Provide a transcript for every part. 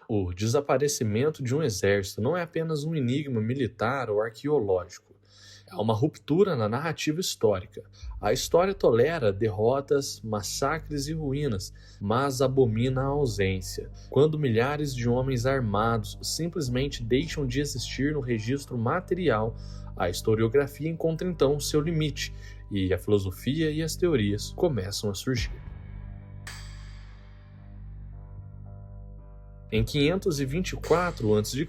O desaparecimento de um exército não é apenas um enigma militar ou arqueológico. É uma ruptura na narrativa histórica. A história tolera derrotas, massacres e ruínas, mas abomina a ausência. Quando milhares de homens armados simplesmente deixam de existir no registro material, a historiografia encontra então seu limite, e a filosofia e as teorias começam a surgir. Em 524 a.C.,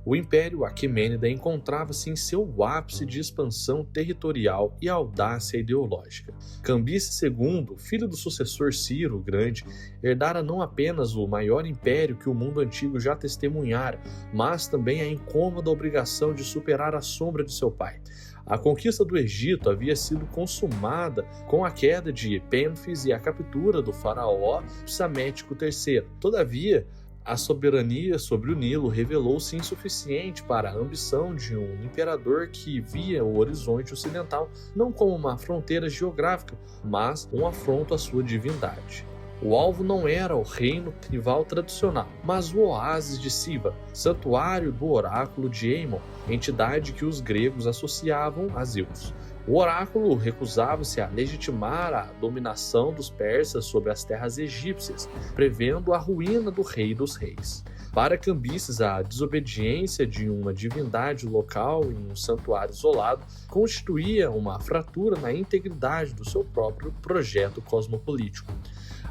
o Império Aquemênida encontrava-se em seu ápice de expansão territorial e audácia ideológica. Cambises II, filho do sucessor Ciro o Grande, herdara não apenas o maior império que o mundo antigo já testemunhara, mas também a incômoda obrigação de superar a sombra de seu pai. A conquista do Egito havia sido consumada com a queda de Epênfis e a captura do faraó Psamético III. Todavia, a soberania sobre o Nilo revelou-se insuficiente para a ambição de um imperador que via o horizonte ocidental não como uma fronteira geográfica, mas um afronto à sua divindade. O alvo não era o reino tribal tradicional, mas o oásis de Siva, santuário do oráculo de Aemon, entidade que os gregos associavam a Zeus. O oráculo recusava-se a legitimar a dominação dos persas sobre as terras egípcias, prevendo a ruína do rei dos reis. Para Cambises, a desobediência de uma divindade local em um santuário isolado constituía uma fratura na integridade do seu próprio projeto cosmopolítico.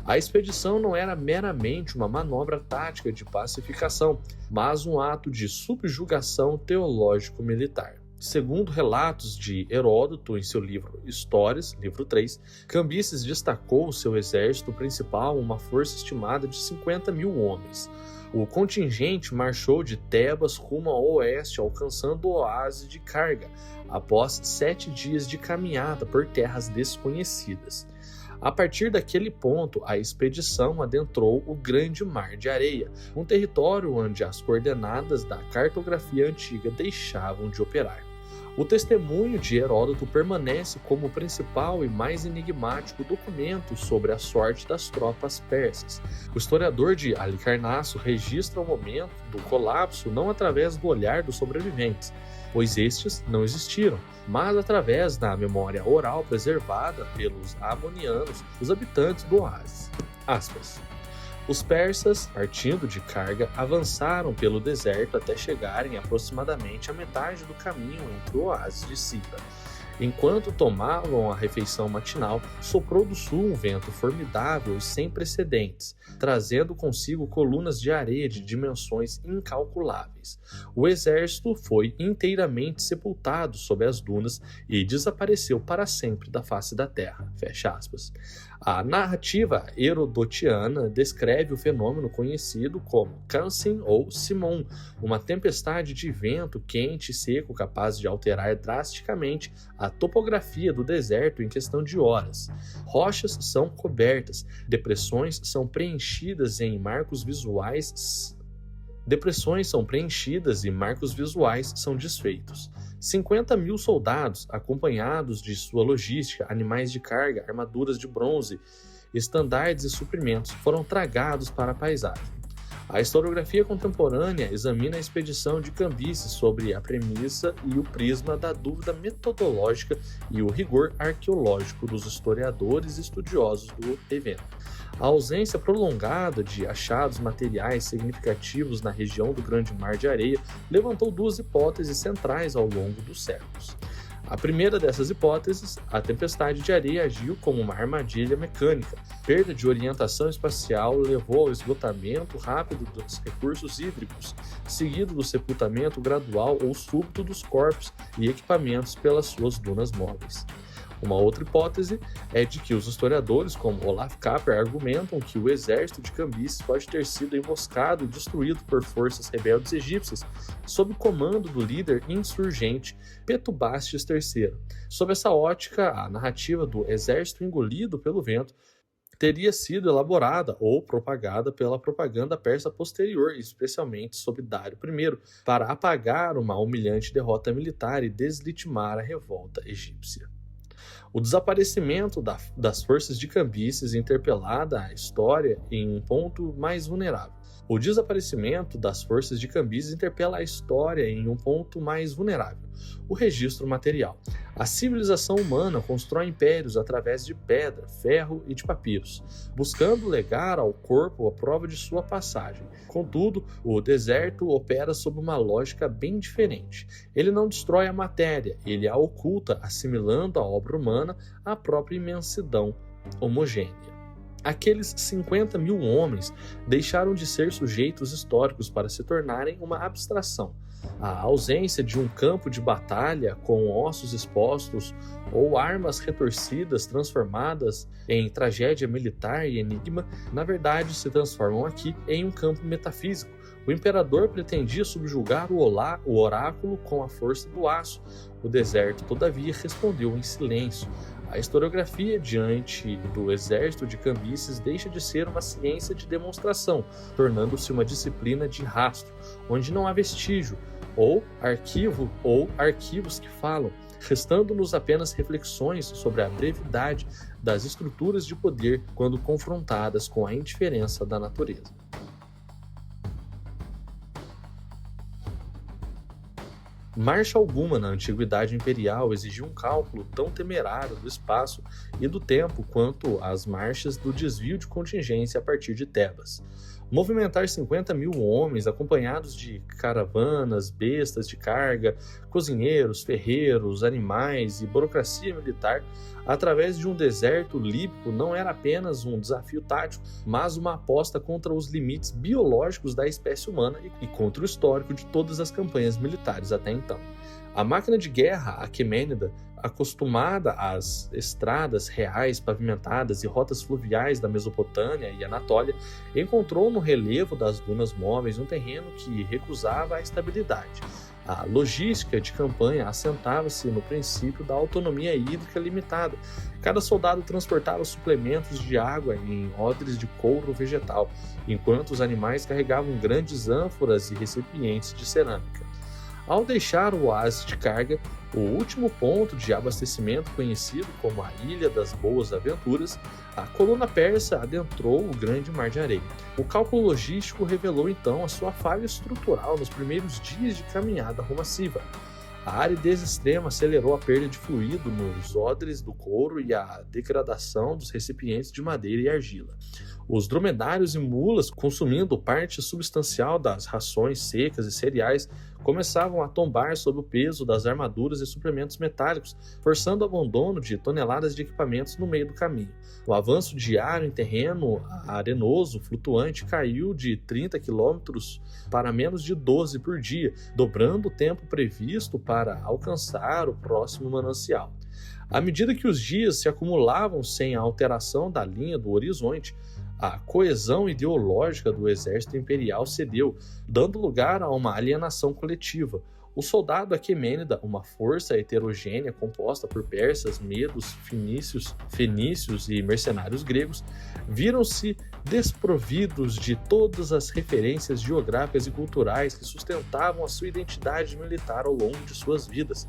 A expedição não era meramente uma manobra tática de pacificação, mas um ato de subjugação teológico-militar. Segundo relatos de Heródoto em seu livro Histórias, livro 3, Cambises destacou seu exército principal uma força estimada de 50 mil homens. O contingente marchou de Tebas rumo ao oeste, alcançando o oásis de Karga, após 7 dias de caminhada por terras desconhecidas. A partir daquele ponto, a expedição adentrou o Grande Mar de Areia, um território onde as coordenadas da cartografia antiga deixavam de operar. O testemunho de Heródoto permanece como o principal e mais enigmático documento sobre a sorte das tropas persas. O historiador de Halicarnasso registra o momento do colapso não através do olhar dos sobreviventes, pois estes não existiram, mas através da memória oral preservada pelos amonianos, os habitantes do oásis. Aspas. Os persas, partindo de Karga, avançaram pelo deserto até chegarem aproximadamente à metade do caminho entre o oásis de Siva. Enquanto tomavam a refeição matinal, soprou do sul um vento formidável e sem precedentes, trazendo consigo colunas de areia de dimensões incalculáveis. O exército foi inteiramente sepultado sob as dunas e desapareceu para sempre da face da terra. Fecha aspas. A narrativa herodotiana descreve o fenômeno conhecido como Khamsin ou Simon, uma tempestade de vento quente e seco capaz de alterar drasticamente a topografia do deserto em questão de horas. Rochas são cobertas, depressões são preenchidas e marcos visuais são desfeitos. 50 mil soldados, acompanhados de sua logística, animais de carga, armaduras de bronze, estandartes e suprimentos, foram tragados para a paisagem. A historiografia contemporânea examina a expedição de Cambises sobre a premissa e o prisma da dúvida metodológica e o rigor arqueológico dos historiadores e estudiosos do evento. A ausência prolongada de achados materiais significativos na região do Grande Mar de Areia levantou duas hipóteses centrais ao longo dos séculos. A primeira dessas hipóteses, a tempestade de areia agiu como uma armadilha mecânica. Perda de orientação espacial levou ao esgotamento rápido dos recursos hídricos, seguido do sepultamento gradual ou súbito dos corpos e equipamentos pelas suas dunas móveis. Uma outra hipótese é de que os historiadores, como Olaf Kapper, argumentam que o exército de Cambises pode ter sido emboscado e destruído por forças rebeldes egípcias, sob o comando do líder insurgente Petubastes III. Sob essa ótica, a narrativa do exército engolido pelo vento teria sido elaborada ou propagada pela propaganda persa posterior, especialmente sob Dário I, para apagar uma humilhante derrota militar e deslegitimar a revolta egípcia. O desaparecimento das forças de Cambises interpelada a história em um ponto mais vulnerável. O desaparecimento das forças de Cambises interpela a história em um ponto mais vulnerável: o registro material. A civilização humana constrói impérios através de pedra, ferro e de papiros, buscando legar ao corpo a prova de sua passagem. Contudo, o deserto opera sob uma lógica bem diferente. Ele não destrói a matéria, ele a oculta, assimilando a obra humana à própria imensidão homogênea. Aqueles 50 mil homens deixaram de ser sujeitos históricos para se tornarem uma abstração. A ausência de um campo de batalha com ossos expostos ou armas retorcidas transformadas em tragédia militar e enigma, na verdade se transformam aqui em um campo metafísico. O imperador pretendia subjugar o oráculo com a força do aço. O deserto, todavia, respondeu em silêncio. A historiografia diante do exército de Cambises deixa de ser uma ciência de demonstração, tornando-se uma disciplina de rastro, onde não há vestígio, ou arquivo, ou arquivos que falam, restando-nos apenas reflexões sobre a brevidade das estruturas de poder quando confrontadas com a indiferença da natureza. Marcha alguma na antiguidade imperial exigia um cálculo tão temerário do espaço e do tempo quanto as marchas do desvio de contingência a partir de Tebas. Movimentar 50 mil homens acompanhados de caravanas, bestas de carga, cozinheiros, ferreiros, animais e burocracia militar através de um deserto líbico não era apenas um desafio tático, mas uma aposta contra os limites biológicos da espécie humana e contra o histórico de todas as campanhas militares até então. A máquina de guerra aquemênida, acostumada às estradas reais pavimentadas e rotas fluviais da Mesopotâmia e Anatólia, encontrou no relevo das dunas móveis um terreno que recusava a estabilidade. A logística de campanha assentava-se no princípio da autonomia hídrica limitada. Cada soldado transportava suplementos de água em odres de couro vegetal, enquanto os animais carregavam grandes ânforas e recipientes de cerâmica. Ao deixar o oásis de carga, o último ponto de abastecimento conhecido como a Ilha das Boas Aventuras, a coluna persa adentrou o grande mar de areia. O cálculo logístico revelou então a sua falha estrutural nos primeiros dias de caminhada rumo a Siva. A aridez extrema acelerou a perda de fluido nos odres do couro e a degradação dos recipientes de madeira e argila. Os dromedários e mulas, consumindo parte substancial das rações secas e cereais, começavam a tombar sob o peso das armaduras e suplementos metálicos, forçando o abandono de toneladas de equipamentos no meio do caminho. O avanço diário em terreno arenoso, flutuante, caiu de 30 km para menos de 12 por dia, dobrando o tempo previsto para alcançar o próximo manancial. À medida que os dias se acumulavam sem a alteração da linha do horizonte, a coesão ideológica do exército imperial cedeu, dando lugar a uma alienação coletiva. O soldado aquemênida, uma força heterogênea composta por persas, medos, fenícios e mercenários gregos, viram-se desprovidos de todas as referências geográficas e culturais que sustentavam a sua identidade militar ao longo de suas vidas.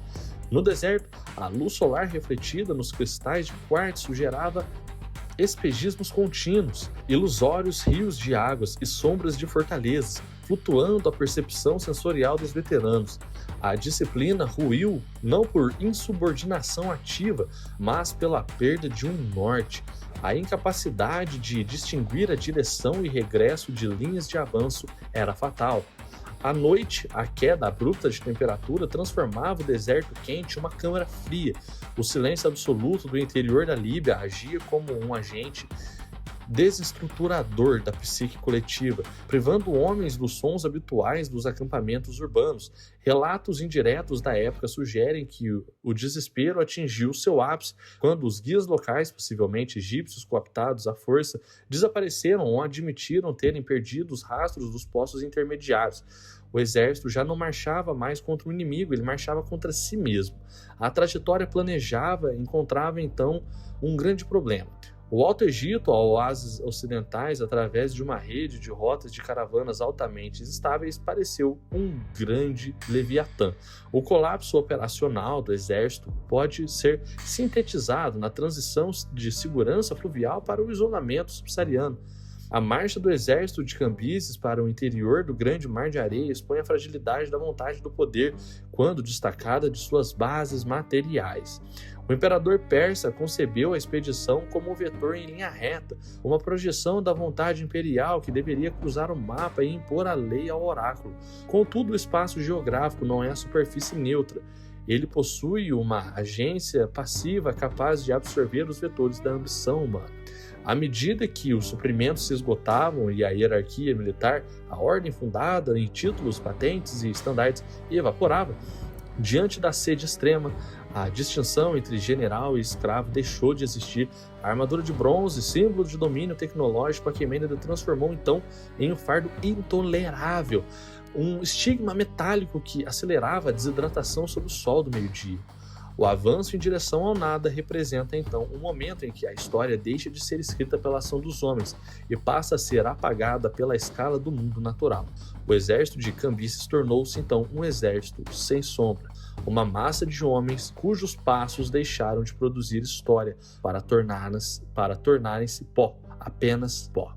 No deserto, a luz solar refletida nos cristais de quartzo gerava espejismos contínuos, ilusórios rios de águas e sombras de fortalezas, flutuando a percepção sensorial dos veteranos. A disciplina ruiu não por insubordinação ativa, mas pela perda de um norte. A incapacidade de distinguir a direção e regresso de linhas de avanço era fatal. À noite, a queda abrupta de temperatura transformava o deserto quente em uma câmara fria. O silêncio absoluto do interior da Líbia agia como um agente desestruturador da psique coletiva, privando homens dos sons habituais dos acampamentos urbanos. Relatos indiretos da época sugerem que o desespero atingiu seu ápice quando os guias locais, possivelmente egípcios cooptados à força, desapareceram ou admitiram terem perdido os rastros dos postos intermediários. O exército já não marchava mais contra o inimigo, ele marchava contra si mesmo. A trajetória planejada encontrava então um grande problema. O Alto Egito, oásis ocidentais, através de uma rede de rotas de caravanas altamente estáveis, pareceu um grande leviatã. O colapso operacional do exército pode ser sintetizado na transição de segurança fluvial para o isolamento subsaariano. A marcha do exército de Cambises para o interior do grande mar de areia expõe a fragilidade da vontade do poder, quando destacada de suas bases materiais. O imperador persa concebeu a expedição como um vetor em linha reta, uma projeção da vontade imperial que deveria cruzar o mapa e impor a lei ao oráculo. Contudo, o espaço geográfico não é a superfície neutra. Ele possui uma agência passiva capaz de absorver os vetores da ambição humana. À medida que os suprimentos se esgotavam e a hierarquia militar, a ordem fundada em títulos, patentes e estandartes evaporava, diante da sede extrema, a distinção entre general e escravo deixou de existir. A armadura de bronze, símbolo de domínio tecnológico, Aquemênida transformou então em um fardo intolerável, um estigma metálico que acelerava a desidratação sob o sol do meio-dia. O avanço em direção ao nada representa então um momento em que a história deixa de ser escrita pela ação dos homens e passa a ser apagada pela escala do mundo natural. O exército de Cambises tornou-se então um exército sem sombra, uma massa de homens cujos passos deixaram de produzir história para tornarem-se pó, apenas pó.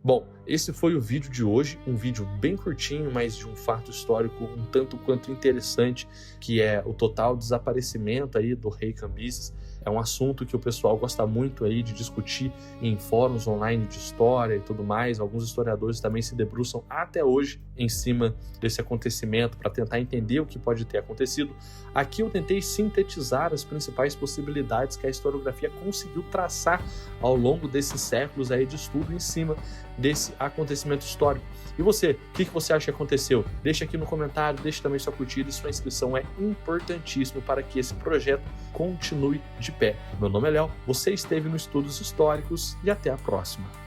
Bom, esse foi o vídeo de hoje, um vídeo bem curtinho, mas de um fato histórico um tanto quanto interessante, que é o total desaparecimento aí do rei Cambises. É um assunto que o pessoal gosta muito aí de discutir em fóruns online de história e tudo mais. Alguns historiadores também se debruçam até hoje em cima desse acontecimento para tentar entender o que pode ter acontecido. Aqui eu tentei sintetizar as principais possibilidades que a historiografia conseguiu traçar ao longo desses séculos aí de estudo em cima desse acontecimento histórico. E você, o que você acha que aconteceu? Deixa aqui no comentário, deixa também sua curtida e sua inscrição é importantíssimo para que esse projeto continue de pé. Meu nome é Léo, você esteve no Estudos Históricos e até a próxima.